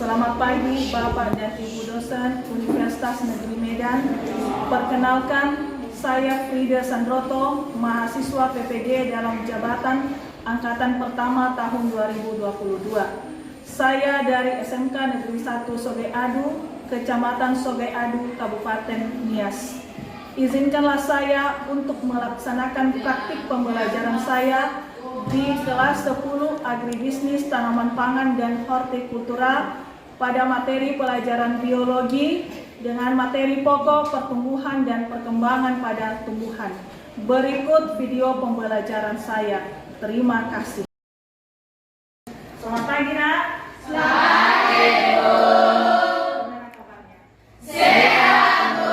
Selamat pagi Bapak dan Ibu dosen Universitas Negeri Medan. Perkenalkan, saya Frida Sandroto, mahasiswa PPG dalam jabatan angkatan pertama tahun 2022. Saya dari SMK Negeri 1 Sogai Adu, Kecamatan Sogai Adu, Kabupaten Nias. Izinkanlah saya untuk melaksanakan praktik pembelajaran saya di kelas 10 Agribisnis Tanaman Pangan dan Hortikultura pada materi pelajaran biologi dengan materi pokok pertumbuhan dan perkembangan pada tumbuhan. Berikut video pembelajaran saya. Terima kasih. Selamat pagi, Nak. Selamat pagi, Bu. Gimana kabarnya? Sehat, Bu.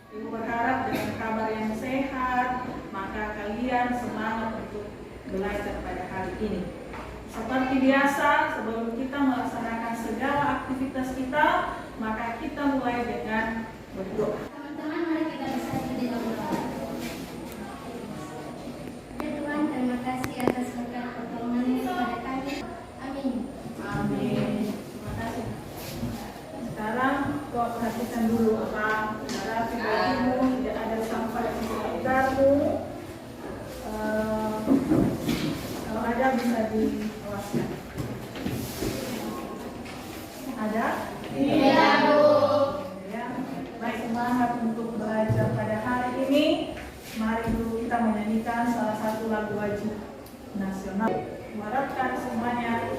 Ibu berharap dengan kabar yang sehat, maka kalian semangat untuk belajar pada hari ini. Seperti biasa, sebelum kita melaksanakan segala aktivitas kita, maka kita mulai dengan berdoa. Teman-teman, mari kita bersatu di dalam doa. Ya Tuhan, terima kasih atas berkat pertolongan kepada kami. Amin. Amin. Terima kasih. Sekarang kau perhatikan dulu apa cara pribadimu tidak ada sampah di sekitarmu. Kalau ada bisa diawaskan. Ada? Iya, Bu. Ya. Baik, semangat untuk belajar pada hari ini. Mari dulu kita menyanyikan salah satu lagu wajib nasional. Harapkan semuanya.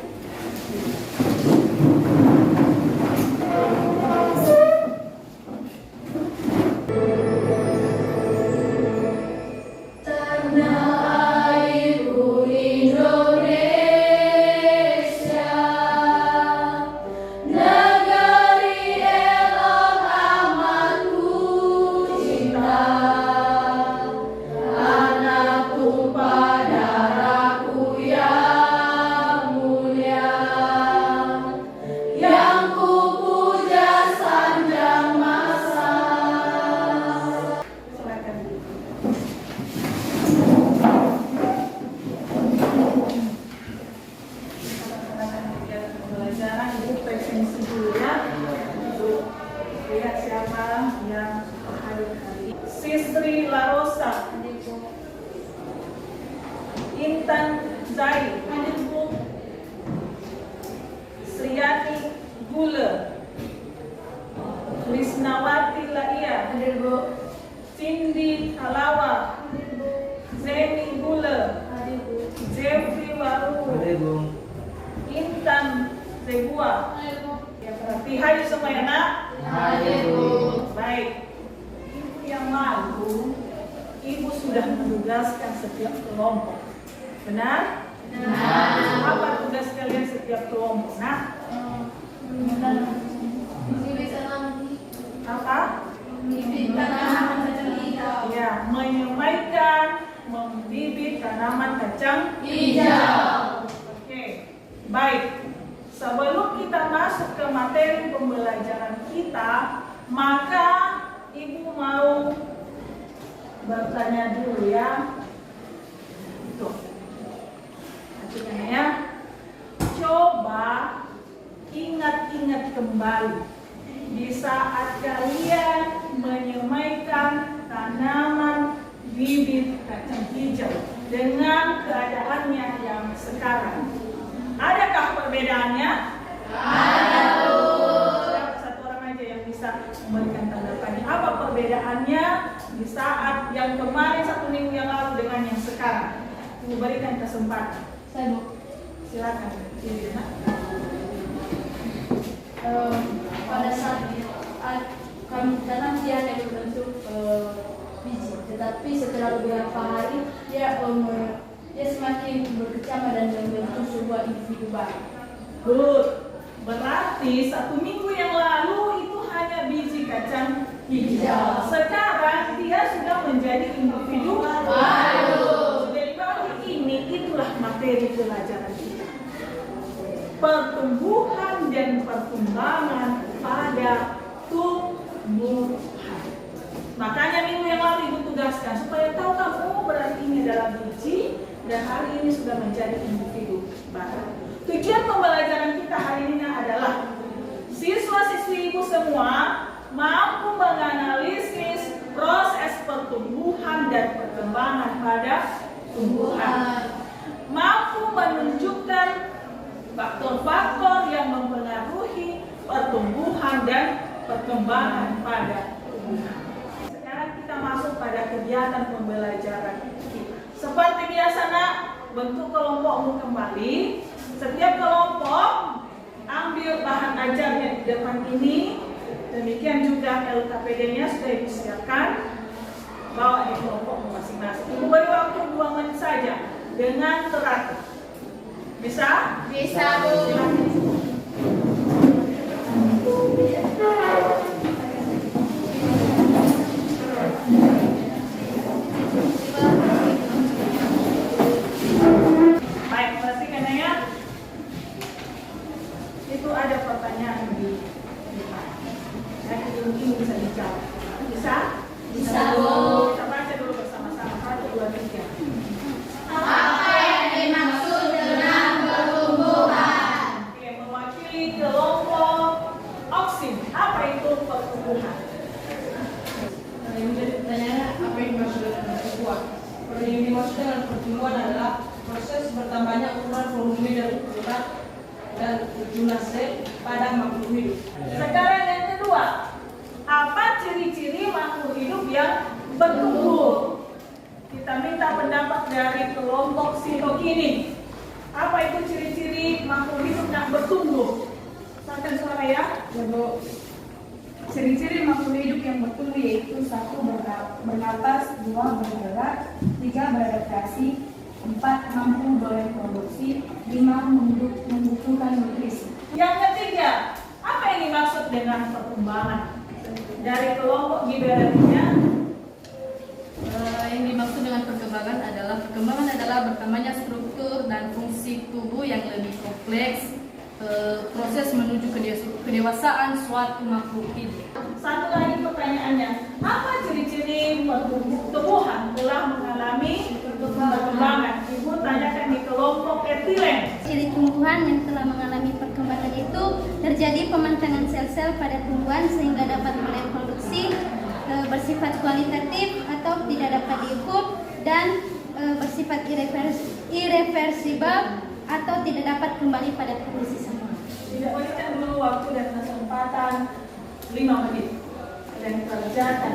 Lihat siapa yang hadir hari ini. Sisri Larosa, Intan Zai, Sriyani Gula, Lisnawati Laia, Cindy Halawa, Zeni Gula, Jeffrey Waru, Intan Zegua. Ya, berarti hayu semua ya, Nak? Baik. Ibu yang malu, Ibu sudah menugaskan setiap kelompok. Benar? Benar. Apa tugas kalian setiap kelompok? Nah? Apa? Ya, menyampaikan membibit tanaman kacang hijau. Oke, baik. Sebelum kita masuk ke materi pembelajaran kita, maka Ibu mau bertanya dulu ya. Tuh. Perhatikan ya. Coba ingat-ingat kembali di saat kalian menyemaikan tanaman bibit kacang hijau dengan keadaannya yang sekarang. Adakah perbedaannya? Ada, Bu. Satu orang aja yang bisa memberikan tanggapannya. Apa perbedaannya di saat yang kemarin 1 minggu yang lalu dengan yang sekarang? Ibu berikan kesempatan. Saya, Bu. Silakan. Pada saat kami tanam dia hanya berbentuk biji, tetapi setelah beberapa hari dia semakin berkecamah dan membentuk sebuah individu baru. Good. Berarti 1 minggu yang lalu itu hanya biji kacang hijau. Sekarang dia sudah menjadi individu baru. Jadi baru ini itulah materi pelajaran kita. Pertumbuhan dan perkembangan pada tumbuhan. Makanya minggu yang lalu Ibu tugaskan supaya tahu kamu berarti ini adalah biji dan hari ini sudah menjadi individu baru. Tujuan pembelajaran kita hari ini adalah siswa-siswi ibu semua mampu menganalisis proses pertumbuhan dan perkembangan pada tumbuhan, mampu menunjukkan faktor-faktor yang mempengaruhi pertumbuhan dan perkembangan pada tumbuhan. Sekarang kita masuk pada kegiatan pembelajaran kita. Seperti biasa nak, bentuk kelompokmu kembali. Setiap kelompok ambil bahan ajarnya di depan ini. Demikian juga LKPD-nya sudah disiapkan. Bawa di kelompok masing-masing. Ibu beri waktu 2 menit saja dengan teratur. Bisa? Bisa, Bu. Baik, perhatikan ya. Itu ada pertanyaan di depan. Nanti mungkin bisa dijawab. Bisa? Bisa, Bu. Kita baca dulu bersama-sama. 1, 2, 3. Apa yang dimaksud dengan pertumbuhan? Oke, mewakili kelompok oksin. Apa itu pertumbuhan? Yang menjadi pertanyaannya, apa yang dimaksud dengan pertumbuhan? Yang dimaksud dengan pertumbuhan adalah proses bertambahnya ukuran volume dan ukuran dan jumlah sel pada makhluk hidup. Sekarang yang kedua, apa ciri-ciri makhluk hidup yang bertumbuh? Kita minta pendapat dari kelompok sitokinin. Apa itu ciri-ciri makhluk hidup yang bertumbuh? Silakan suara ya. Ya, Bu. Ciri-ciri makhluk hidup yang bertumbuh yaitu 1. Bernapas, 2. Bergerak, 3. Beradaptasi, 4. Mampu bereproduksi, 5. Membutuhkan nutrisi. Yang ketiga, apa yang dimaksud dengan perkembangan? Dari kelompok giberellinya. Yang dimaksud dengan perkembangan adalah bertambahnya struktur dan fungsi tubuh yang lebih kompleks, proses menuju kedewasaan suatu makhluk hidup. Satu lagi pertanyaannya, apa ciri-ciri pertumbuhan telah mengalami perkembangan? Ibu tanyakan di kelompok etilen. Ciri tumbuhan yang telah mengalami perkembangan itu terjadi pemantangan sel-sel pada tumbuhan sehingga dapat mereproduksi, bersifat kualitatif atau tidak dapat diukur, dan bersifat irreversibel atau tidak dapat kembali pada kondisi semula. Tidak bolehkan dulu waktu dan kesempatan 5 menit dan kerjaan.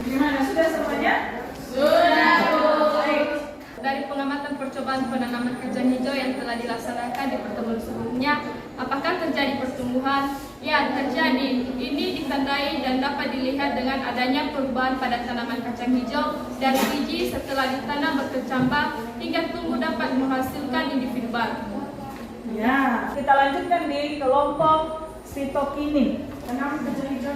Gimana, sudah semuanya? Sudah, Bu. Baik. Dari pengamatan percobaan penanaman kacang hijau yang telah dilaksanakan di pertemuan sebelumnya, apakah terjadi pertumbuhan? Ya, terjadi. Ini ditandai dan dapat dilihat dengan adanya perubahan pada tanaman kacang hijau dari biji setelah ditanam berkecambah hingga tumbuh dapat menghasilkan individu baru. Ya, kita lanjutkan di kelompok sitokinin. Tanaman kacang hijau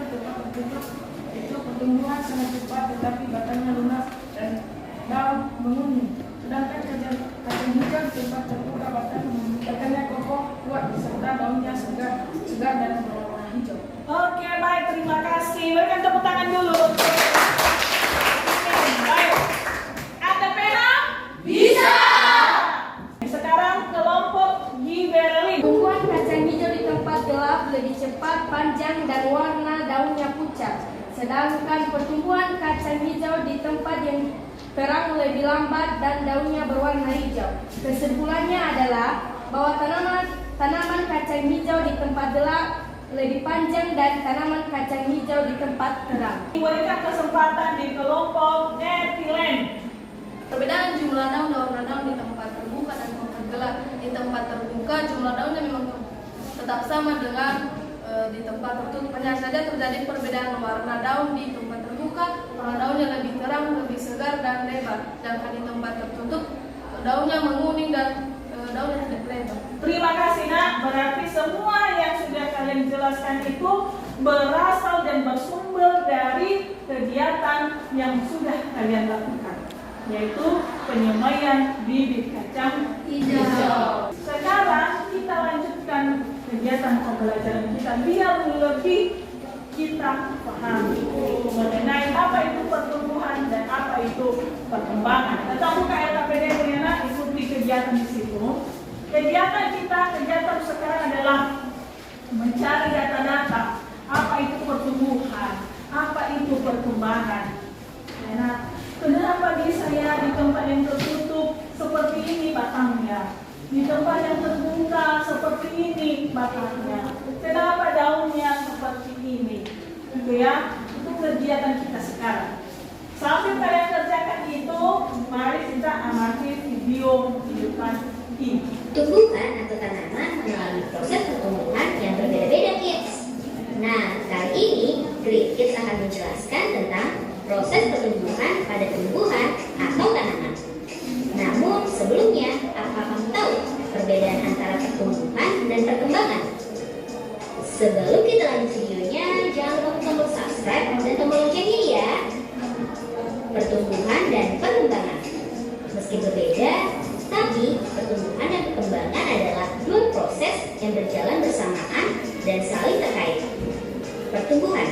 itu pertumbuhan sangat cepat tetapi batangnya lunak dan daun menguning. Sedangkan kacang hijau cepat terbuka batangnya kokoh, kuat serta daunnya segar dan berwarna hijau. Oke, baik, terima kasih. Berikan tepuk tangan dulu. Baik. Ada pena? Bisa. Sekarang kelompok giberellin. Tumbuhan kacang hijau di tempat gelap lebih cepat, panjang, dan warna daunnya pucat. Sedangkan pertumbuhan kacang hijau di tempat yang terang lebih lambat dan daunnya berwarna hijau. Kesimpulannya adalah bahwa tanaman kacang hijau di tempat gelap lebih panjang dan tanaman kacang hijau di tempat terang. Diberikan kesempatan di kelompok etilen. Perbedaan jumlah daun dan warna daun di tempat terbuka dan tempat gelap. Di tempat terbuka jumlah daunnya memang tetap sama dengan di tempat tertutup. Hanya saja terjadi perbedaan warna daun di tempat terbuka, warna daunnya lebih terang, lebih segar dan lebar. Sedangkan di tempat tertutup daunnya menguning dan daunnya tidak lebar. Terima kasih nak, berarti semua yang sudah kalian jelaskan itu berasal dan bersumber dari kegiatan yang sudah kalian lakukan, yaitu penyemaian bibit kacang hijau. Sekarang kita lanjutkan kegiatan pembelajaran kita biar lebih kita pahami mengenai apa itu pertumbuhan dan apa itu perkembangan. Tetap buka LKPD Puriana, ikuti kegiatan di situ. Kegiatan sekarang adalah mencari data-data. Apa itu pertumbuhan? Apa itu perkembangan? Nah, kenapa bisa ya di tempat yang tertutup seperti ini batangnya? Di tempat yang terbuka seperti ini batangnya. Kenapa daunnya seperti ini? Gitu ya. Itu kegiatan kita sekarang. Sambil kalian kerjakan itu, mari kita amati video di depan ini. Tumbuhan atau tanaman mengalami proses pertumbuhan yang berbeda-beda, kids. Nah, kali ini Great Kids akan menjelaskan tentang proses pertumbuhan pada tumbuhan atau tanaman. Namun sebelumnya, apakah kamu tahu perbedaan antara pertumbuhan dan perkembangan? Sebelum kita lanjut videonya, jangan lupa tombol subscribe dan tombol loncengnya ya. Pertumbuhan dan perkembangan. Meski berbeda, tapi pertumbuhan dan perkembangan adalah dua proses yang berjalan bersamaan dan saling terkait. Pertumbuhan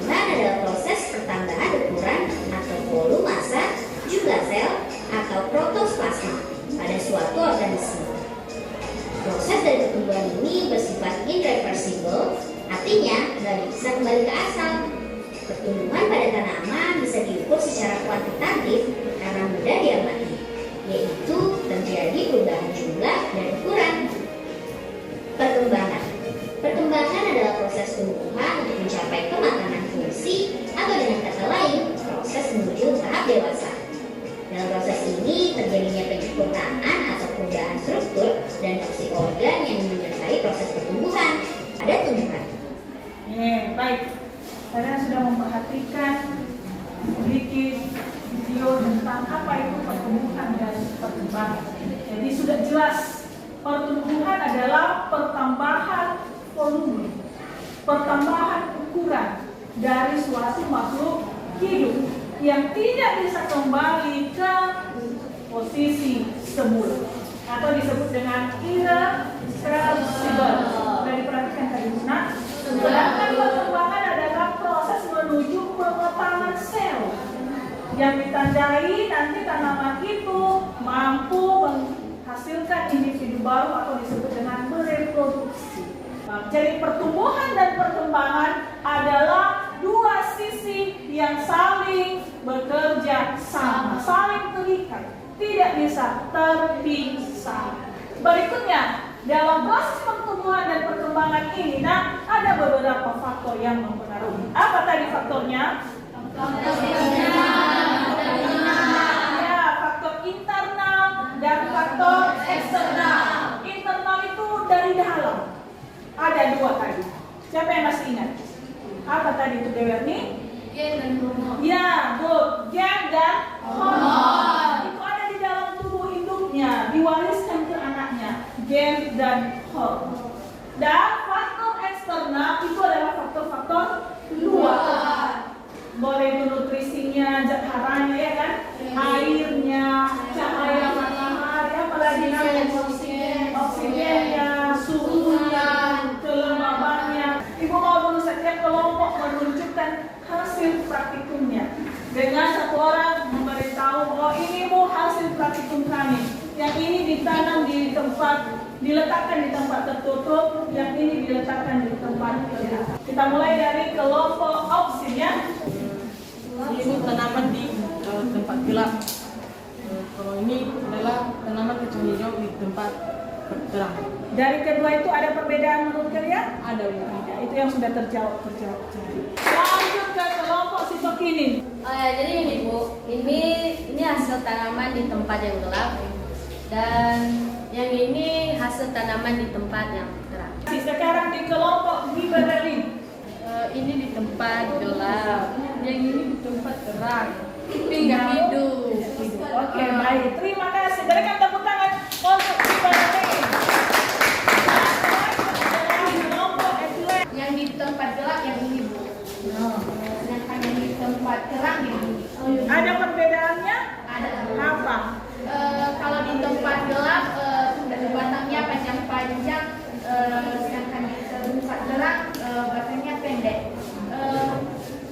adalah proses pertambahan ukuran atau volume massa, jumlah sel, atau protoplasma pada suatu organisme. Proses dari pertumbuhan ini bersifat irreversible, artinya nggak bisa kembali ke asal. Pertumbuhan pada tanaman bisa diukur secara kuantitatif karena mudah diamati, yaitu terjadi perubahan jumlah dan ukuran. Perkembangan adalah proses tumbuhan untuk mencapai kematangan fungsi atau dengan kata lain, proses menuju tahap dewasa. Dalam proses ini terjadinya penyempurnaan atau perubahan struktur dan fungsi organ yang menyertai proses pertumbuhan pada tumbuhan. Baik, kalian sudah memperhatikan sedikit video tentang apa itu pertumbuhan dan perkembangan. Jadi sudah jelas pertumbuhan adalah pertambahan volume, pertambahan ukuran dari suatu makhluk hidup yang tidak bisa kembali ke posisi semula atau disebut dengan irreversible. Sudah diperhatikan tadi, nah, sedangkan perkembangan adalah proses menuju pematangan sel yang ditandai nanti tanaman itu mampu menghasilkan individu baru atau disebut dengan bereproduksi. Jadi pertumbuhan dan perkembangan adalah dua sisi yang saling bekerja sama, saling terikat, tidak bisa terpisah. Berikutnya, dalam proses pertumbuhan dan perkembangan ini, ada beberapa faktor yang mempengaruhi. Apa tadi faktornya? Ya, faktor internal dan faktor eksternal. Internal itu dari dalam. Ada dua tadi. Siapa yang masih ingat? Apa tadi itu Dewerni? Gen dan hormon. Ya, good. Gen dan hormon. Itu ada di dalam tubuh induknya, diwariskan ke anaknya. Gen dan hormon. Dan faktor eksternal itu adalah faktor-faktor luar. Boleh itu nutrisinya, zat haranya, ya kan? Airnya, cahaya matahari, apalagi namanya oksigennya, suhunya, kelembabannya. Ibu mau dulu setiap kelompok menunjukkan hasil praktikumnya dengan satu orang memberitahu, oh ini bu hasil praktikum kami, yang ini ditanam di tempat diletakkan di tempat tertutup, yang ini diletakkan di tempat terbuka. Kita mulai dari kelompok auksin ya. Ini tanaman di tempat gelap. Kalau ini adalah tanaman kacang hijau di tempat terang. Dari kedua itu ada perbedaan menurut kalian? Ada Bu. Ya, itu yang sudah terjawab. Lanjut ke kelompok sitokinin. Oh ya, jadi ini Bu, ini hasil tanaman di tempat yang gelap dan yang ini hasil tanaman di tempat yang terang. Sekarang di kelompok gibberellin. Ini di tempat gelap, yang ini di tempat terang, tapi nggak hidup. Oke, baik. Terima kasih. Berikan tepuk tangan untuk gibberellin. Kelompok etilen. Yang di tempat gelap yang ini Bu. Sedangkan yang di tempat terang yang ini. Ada perbedaannya? Ada. Apa? Kalau di tempat gelap batangnya panjang-panjang, sedangkan di tempat terang batangnya pendek.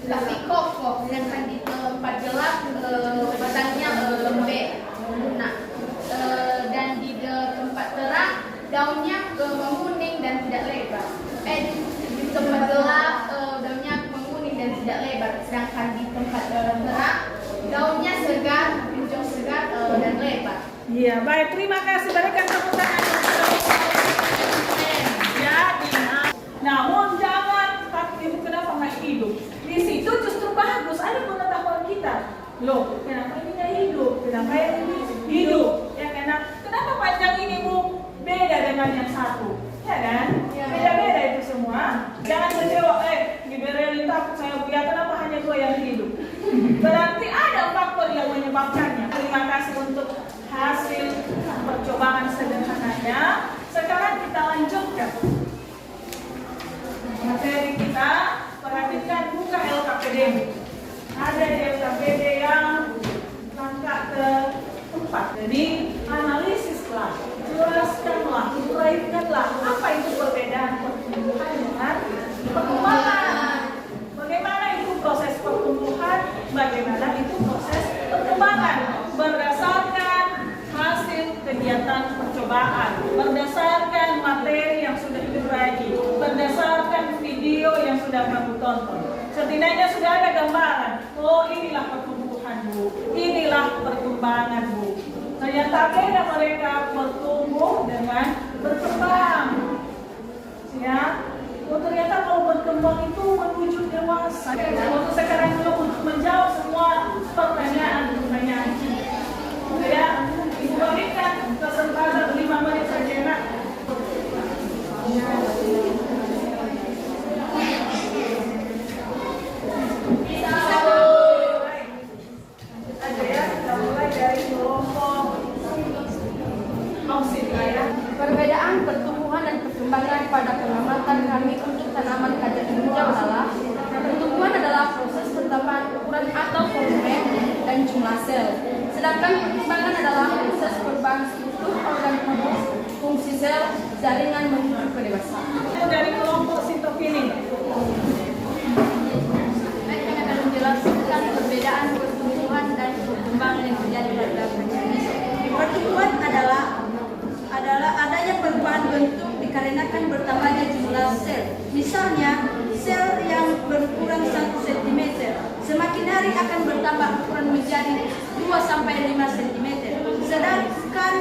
Tapi kokoh, sedangkan di tempat gelap batangnya lembek, lunak. Dan di tempat terang daunnya menguning dan tidak lebar. Di tempat gelap daunnya menguning dan tidak lebar, sedangkan di tempat terang daunnya segar, hijau segar dan lebar. Iya, baik. Terima kasih. Berikan tepuk tangan. Jadi, namun jangan takut ibu kenapa nggak hidup. Di situ justru bagus. Ada pengetahuan kita. Loh, kenapa ini nggak hidup? Kenapa yang ini hidup? Ya kenapa panjang ini Bu beda dengan yang satu? Ya kan? Beda-beda itu semua. Jangan kecewa. Gibberellin takut saya Bu. Ya kenapa hanya dua yang hidup? Berarti ada faktor yang menyebabkannya. Terima kasih untuk hasil percobaan sederhananya. Sekarang kita lanjutkan materi kita. Perhatikan, buka LKPD. Ada di LKPD yang langkah keempat. Jadi analisislah, jelaskanlah, uraikanlah apa itu perbedaan pertumbuhan dengan perkembangan. Bagaimana itu proses pertumbuhan, bagaimana itu proses perkembangan berdasarkan hasil kegiatan percobaan, berdasarkan materi yang sudah diurai, berdasarkan video yang sudah kamu tonton. Setidaknya sudah ada gambaran. Oh, inilah pertumbuhan Bu, inilah perkembangan Bu. Ternyata beda mereka bertumbuh dengan berkembang. Ya. Oh, ternyata kalau berkembang itu menuju dewasa. Waktu sekarang dulu untuk menjawab semua pertanyaan kita. Ya, Ibu berikan kesempatan 5 menit saja Nak. Ada ya, kita mulai dari kelompok auksin ya. Perbedaan pertumbuhan dan perkembangan pada pengamatan kami untuk tanaman kacang hijau adalah pertumbuhan adalah proses pertambahan ukuran atau volume dan jumlah sel. Sedangkan perkembangan adalah proses perubahan struktur organ tubuh, fungsi sel, jaringan menuju kedewasaan. Dari kelompok sitokinin. Kami akan menjelaskan perbedaan pertumbuhan dan perkembangan yang terjadi pada kacang hijau. Pertumbuhan adalah adanya perubahan bentuk dikarenakan bertambahnya jumlah sel. Misalnya, sel yang berukuran 1 cm semakin hari akan bertambah ukuran menjadi 2-5 cm. Sedangkan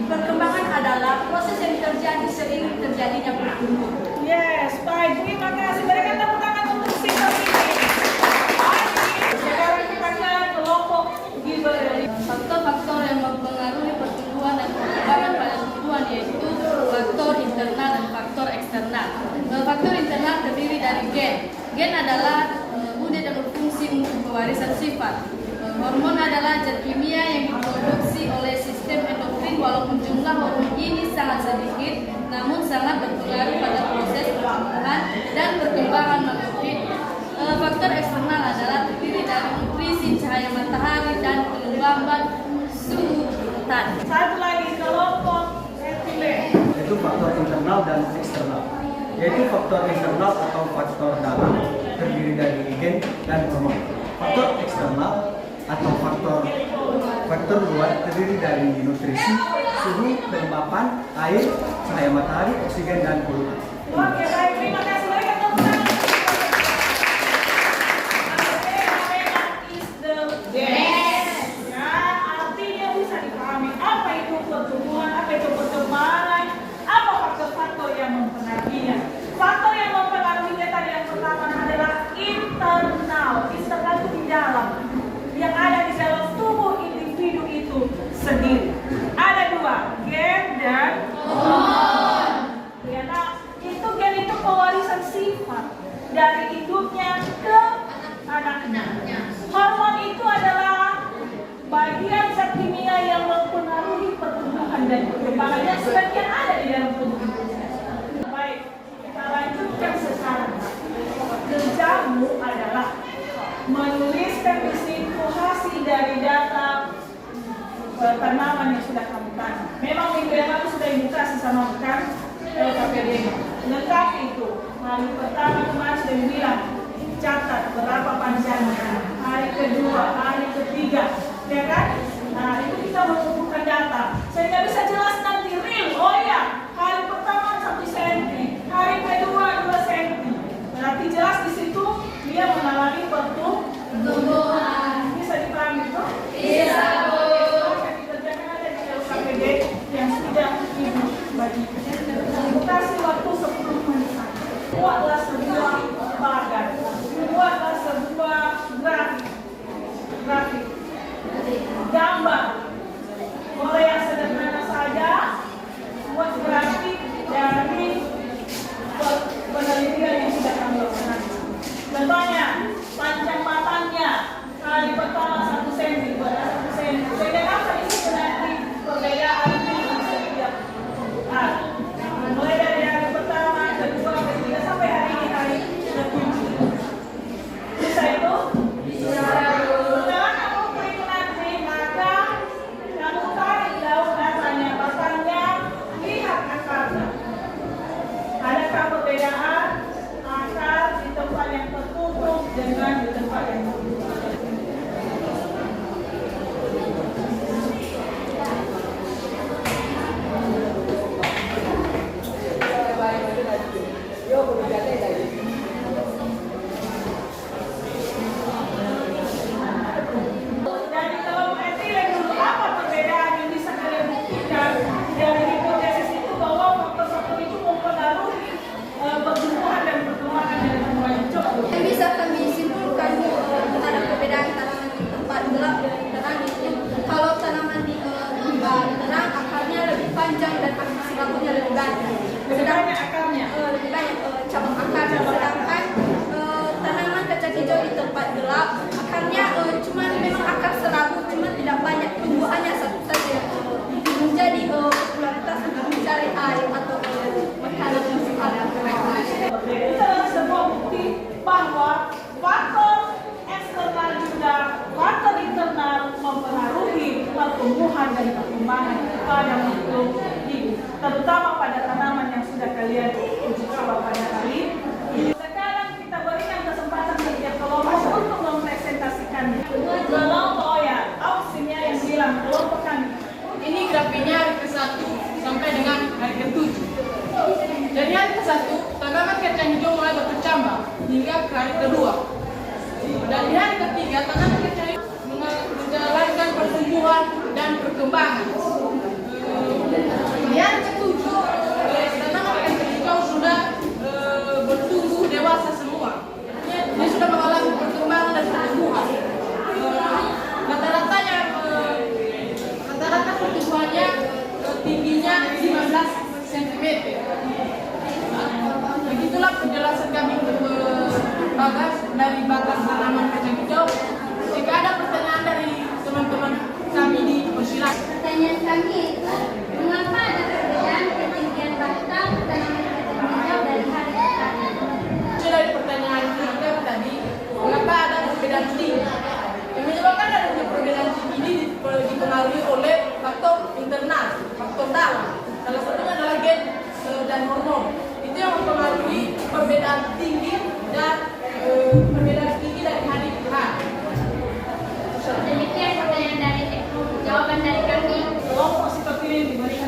perkembangan adalah proses yang terjadi seiring terjadinya pertumbuhan. Yes, baik. Terima kasih. Berikan tepuk tangan untuk sitokinin. Sekarang kita ke kelompok gibberellin. Faktor-faktor yang mempengaruhi pertumbuhan dan perkembangan pada tumbuhan yaitu faktor internal dan faktor eksternal. Faktor internal terdiri dari gen. Gen adalah unit yang berfungsi untuk pewarisan sifat. Hormon adalah zat kimia yang diproduksi oleh sistem endokrin, walaupun jumlah hormon ini sangat sedikit, namun sangat berpengaruh pada proses pertumbuhan dan perkembangan makhluk hidup. Faktor eksternal adalah terdiri dari nutrisi, cahaya matahari, dan kelembaban suhu tanah. Satu lagi kelompok etilen. Yaitu faktor internal dan eksternal. Yaitu faktor internal atau faktor dalam terdiri dari gen dan hormon. Faktor eksternal atau faktor luar terdiri dari nutrisi, suhu, kelembapan, air, cahaya matahari, oksigen, dan polutan. Oke, baik. Terima kasih. Berikan tepuk tangan. Is the best. Ya, artinya bisa dipahami apa itu pertumbuhan, apa itu perkembangan, apa faktor-faktor yang mempengaruhinya. Faktor yang mempengaruhinya tadi yang pertama adalah internal. Internal itu di dalam, yang ada di dalam tubuh individu itu sendiri. Ada dua, gen dan hormon. Ya, nah, itu gen itu pewarisan sifat dari induknya ke anaknya. Hormon itu adalah bagian zat kimia yang mempengaruhi pertumbuhan dan perkembangan yang sebagian ada di dalam tubuh. Baik, kita lanjutkan sekarang. Kerjamu adalah menuliskan simulasi dari data tanaman yang sudah kamu tanam. Memang minggu yang lalu sudah edukasi sama kan KPD. Lengkap itu. Hari pertama kemarin sudah bilang catat berapa panjangnya. Hari kedua, hari ketiga, ya kan? Nah itu kita mengumpulkan data sehingga bisa jelas nanti real. Oh ya, hari pertama 1 cm, hari kedua 2 cm. Berarti jelas di situ dia mengalami pertumbuhan. Bisa dipahami itu? Bisa. Yang sudah ibu bagikan. Ibu kasih waktu 10 menit. Buatlah sebuah bagan. Buatlah sebuah grafik. Gambar. Boleh yang sederhana saja. Buat grafik dari penelitian yang sudah kami lakukan. Contohnya, panjang matangnya hari pertama 1 cm, 1 cm. Sehingga apa di situ nanti perbedaan setiap hari. Mulai dari hari pertama, kedua, ketiga sampai hari ini hari ke-7. Bisa itu? Bisa. Setelah kamu beri nanti, maka kamu tarik daun datanya, batangnya, lihat akarnya. Adakah perbedaan akar di tempat yang tertutup dengan di tempat yang tertutup? Jadi kalau etilen dulu, apa perbedaan yang bisa kalian buktikan dari hipotesis itu bahwa faktor-faktor itu mempengaruhi pertumbuhan dan perkembangan dari tanaman hijau? Yang bisa kami simpulkan terhadap perbedaan tanaman di tempat gelap dan terang itu, kalau tanaman di tempat terang akarnya lebih panjang dan akar serabutnya lebih banyak. Lebih banyak akarnya? Lebih banyak cabang akar. Sedangkan tanaman kacang hijau di tempat gelap akarnya cuma memang akar serabut, cuma tidak banyak, tumbuhannya satu saja menjadi popularitas untuk mencari air atau makanan yang ada. Itu adalah sebuah bukti bahwa faktor eksternal juga faktor internal mempengaruhi pertumbuhan dan perkembangan pada makhluk hidup, terutama pada tanaman yang sudah kalian uji coba pada hari ini. Sekarang kita berikan kesempatan setiap kelompok untuk mempresentasikannya. Kelompok ya, auximia yang bilang kelompok kami. Ini grafiknya hari ke-1 sampai dengan hari ke-7. Dari hari ke-1, tanaman kacang hijau mulai berkecambah hingga ke hari kedua. Dan di hari ketiga, tanaman kacang hijau menjalankan pertumbuhan dan perkembangan. Di hari ke-7, tanaman kacang hijau sudah bertumbuh dewasa semua. Dia sudah mengalami perkembangan dan pertumbuhan. Rata-rata pertumbuhannya tingginya 15 cm. Begitulah penjelasan kami Bagas dari batas tanaman kacang hijau. Jika ada pertanyaan dari teman-teman kami di persilakan. Pertanyaan kami itu, mengapa ada perbedaan ketinggian batang tanaman kacang hijau dari hari ke hari? Dari pertanyaan kita tadi, mengapa ada perbedaan tinggi? Yang menyebabkan adanya perbedaan tinggi ini dipengaruhi oleh faktor internal, faktor dalam. Salah satunya adalah gen dan hormon. Itu yang mempengaruhi perbedaan tinggi dan perbedaan tinggi dari hari ke hari. Demikian pertanyaan dari jawaban dari kami. Kelompok seperti ini diberikan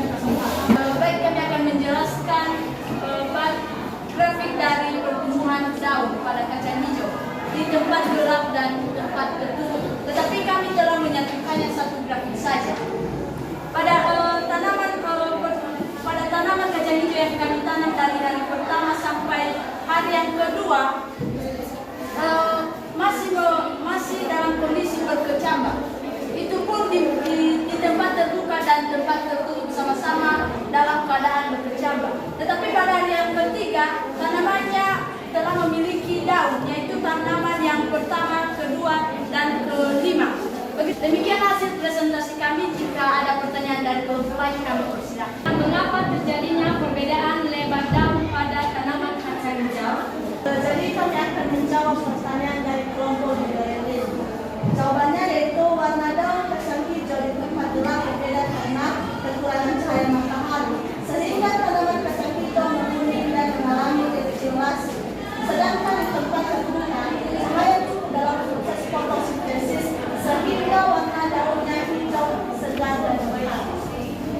kedua masih dalam kondisi berkecambah. Itu pun di tempat terbuka dan tempat tertutup sama-sama dalam keadaan berkecambah. Tetapi pada hari yang ketiga, tanamannya telah memiliki daun, yaitu tanaman yang pertama, kedua, dan kelima. Demikian hasil presentasi kami. Jika ada pertanyaan dari kelompok lain, kami persilakan. Mengapa terjadinya perbedaan lebar daun pada tanaman kacang hijau? Jadi kami akan menjawab pertanyaan dari kelompok di Berlin. Jawabannya yaitu warna daun kacang hijau di tempat gelap berbeda karena kekurangan cahaya matahari, sehingga tanaman kacang hijau menguning dan mengalami dehidrasi. Sedangkan di tempat terbuka, cahaya cukup dalam proses fotosintesis sehingga warna daunnya hijau segar dan cerah.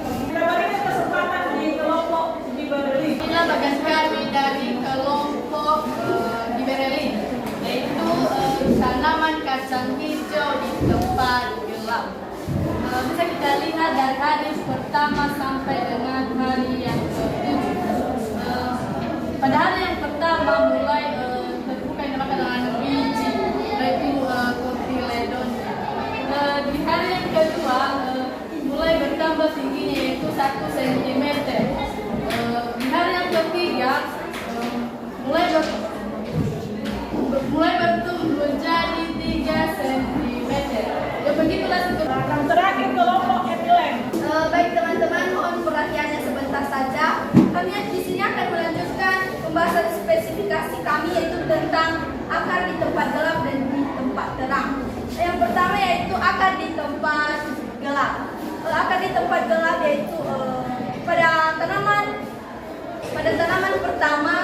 Kita berikan kesempatan di kelompok di Berlin. Inilah bagian kami dari kelompok di Berlin, yaitu tanaman kacang hijau di tempat gelap. Bisa kita lihat dari hari pertama sampai dengan hari yang ke-7. Pada hari yang pertama mulai terbuka yang dinamakan dengan biji, yaitu kotiledonnya. Di hari yang kedua mulai bertambah tingginya, yaitu 1 cm. Di hari yang ketiga mulai bertumbuh menjadi 3 cm. Ya begitulah Yang terakhir kelompok etilen. Baik teman-teman, mohon perhatiannya sebentar saja. Kami di sini akan melanjutkan pembahasan spesifikasi kami, yaitu tentang akar di tempat gelap dan di tempat terang. Yang pertama yaitu akar di tempat gelap. Akar di tempat gelap yaitu pada tanaman pertama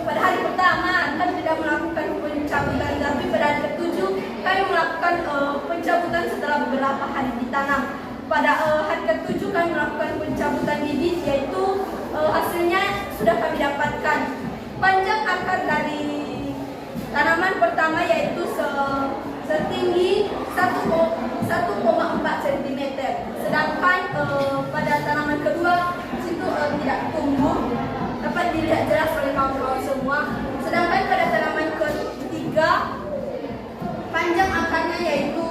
pada hari pertama kami tidak melakukan pencabutan, tapi pada hari ke-7 kami melakukan pencabutan setelah beberapa hari ditanam. Pada hari ke-7 kami melakukan pencabutan bibit, yaitu hasilnya sudah kami dapatkan. Panjang akar dari tanaman pertama yaitu setinggi 1,4 cm. Sedangkan pada tanaman kedua situ tidak tumbuh, dapat dilihat jelas oleh kawan-kawan semua. Sedangkan pada tanaman ketiga panjang akarnya yaitu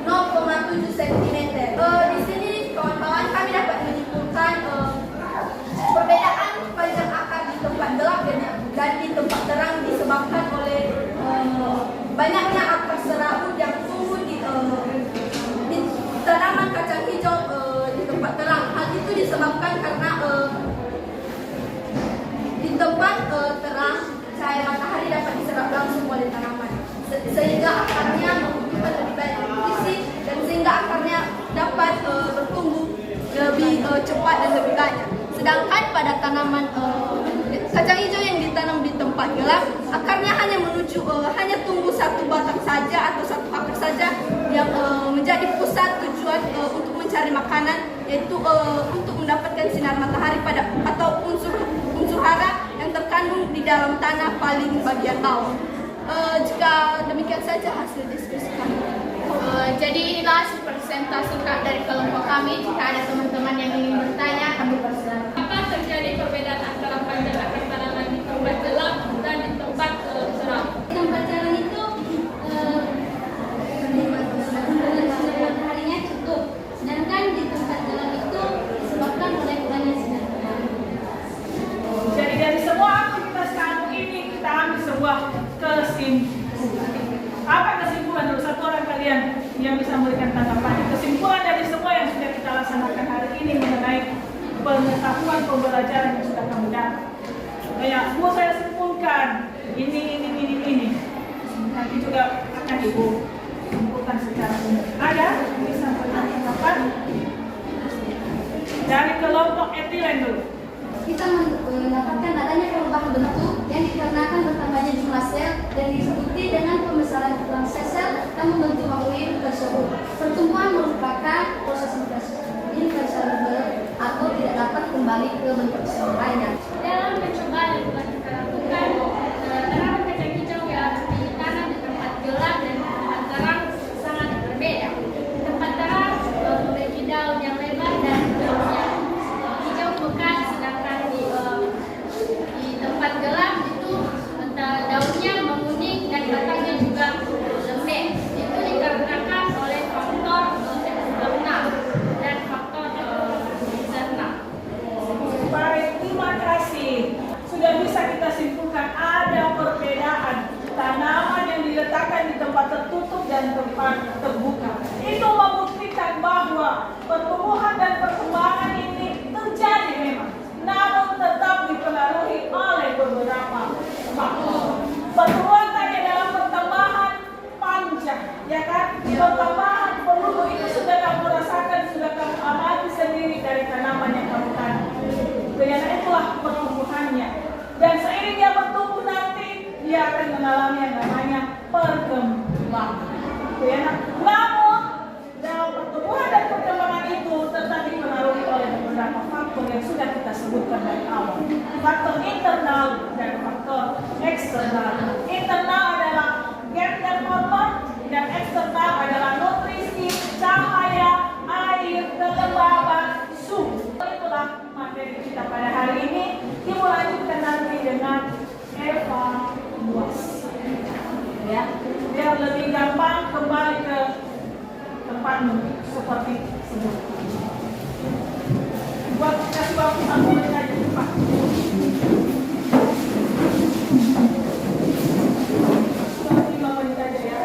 0,7 cm. Di sini kawan-kawan kami dapat menyimpulkan perbedaan panjang akar di tempat gelap dan di tempat terang disebabkan oleh banyaknya akar serabut yang tumbuh di tanaman kacang hijau di tempat terang. Hal itu disebabkan karena di tempat terang cahaya matahari dapat diserap langsung oleh tanaman, sehingga akarnya membutuhkan lebih banyak nutrisi dan sehingga akarnya dapat bertumbuh lebih cepat dan lebih banyak. Sedangkan pada tanaman kacang hijau yang ditanam di tempat gelap, akarnya hanya tumbuh satu batang saja atau satu akar saja yang menjadi pusat tujuan untuk mencari makanan, yaitu untuk mendapatkan sinar matahari atau unsur hara yang terkandung di dalam tanah paling bagian bawah. Jika demikian saja hasil diskusi kami. Jadi inilah hasil presentasi dari kelompok kami. Jika ada teman-teman yang ingin bertanya, kami persilakan. Apa terjadi perbedaan antara panjang akar tanaman di tempat gelap dan di tempat terang? Di tempat terang itu mataharinya cukup, sedangkan di tempat gelap itu disebabkan oleh kurangnya sinar matahari. Jadi dari semua aktivitas kamu ini kita ambil sebuah kesimpulan. Apa kesimpulan dari satu orang kalian yang bisa memberikan tanggapan? Kesimpulan dari semua yang sudah kita laksanakan hari ini mengenai pengetahuan pembelajaran yang sudah kamu dapat. Kayak mau saya simpulkan ini. Nanti juga akan ibu simpulkan secara umum. Ada bisa memberikan tanggapan dari kelompok etilen dulu. Kita mendapatkan adanya perubahan bentuk yang dikarenakan bertambahnya jumlah sel dan diikuti dengan pembesaran ulang sel yang membentuk makroin tersebut. Pertumbuhan merupakan proses inversible atau tidak dapat kembali ke bentuk sel lainnya. Dalam percobaan yang telah kita lakukan, perkembangan. Ya, namun dalam pertumbuhan dan perkembangan itu tetap dipengaruhi oleh beberapa faktor yang sudah kita sebutkan dari awal. Faktor internal dan faktor eksternal. Internal adalah gen dan hormon, dan eksternal adalah nutrisi, cahaya, air, kelembaban, suhu. Itulah materi kita pada hari ini. Ibu lanjutkan nanti dengan evaluasi. Ya, biar lebih gampang kembali ke tempatmu seperti semula. Buat kasih waktu 1 menit aja, Pak. 5 menit aja ya.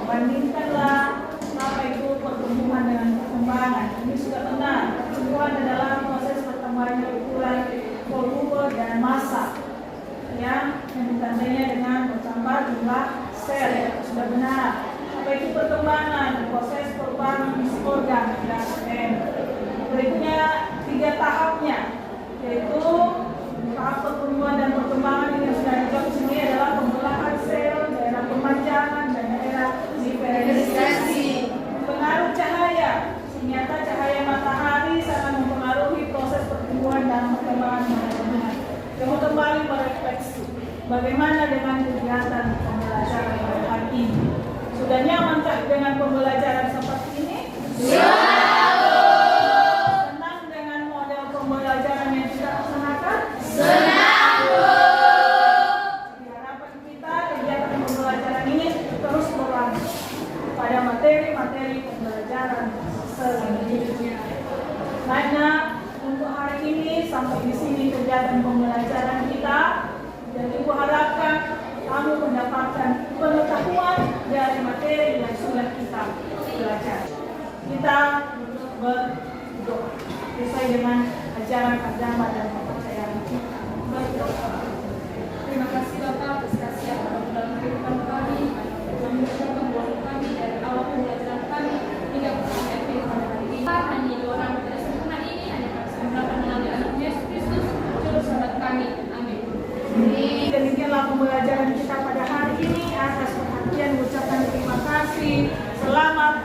Bandingkanlah apa itu pertumbuhan dengan perkembangan. Ini sudah benar. Pertumbuhan adalah proses perkembangan ukuran volume dan massa, yang ditandainya dengan bertambah jumlah sel. Sudah benar. Apa itu perkembangan? Proses perubahan isi organ dan berikutnya 3 tahapnya, yaitu tahap pertumbuhan dan perkembangan ini yang sudah dijawab di sini adalah pembelahan sel, daerah pemanjangan, dan daerah diferensiasi. Pengaruh cahaya. Ternyata cahaya matahari sangat mempengaruhi proses pertumbuhan dan perkembangan manusia. Yang kembali merefleksi. Bagaimana dengan kegiatan pembelajaran pada hari ini? Sudah nyamankah dengan pembelajaran seperti ini? Senang dengan model pembelajaran yang kita laksanakan? Harapan kita kegiatan pembelajaran ini terus berlanjut pada materi-materi pembelajaran selanjutnya. Karena untuk hari ini sampai di sini kegiatan pembelajaran kita, dan Ibu harapkan kamu mendapatkan pengetahuan dari materi yang sudah kita belajar. Kita berdoa sesuai dengan ajaran agama dan kepercayaan kita. Berdoa. Terima kasih Bapak atas kasih yang telah dalam kehidupan kami, yang mengucapkan doa kami dari awal pembelajaran kami hingga sampai akhir pada hari ini. Hanya doa pada sempurna ini hanya kami sempurnakan melalui anak Yesus Kristus, Juru Selamat kami. Amin. Demikianlah pembelajaran kita pada hari ini. Atas perhatian ucapkan terima kasih. Selamat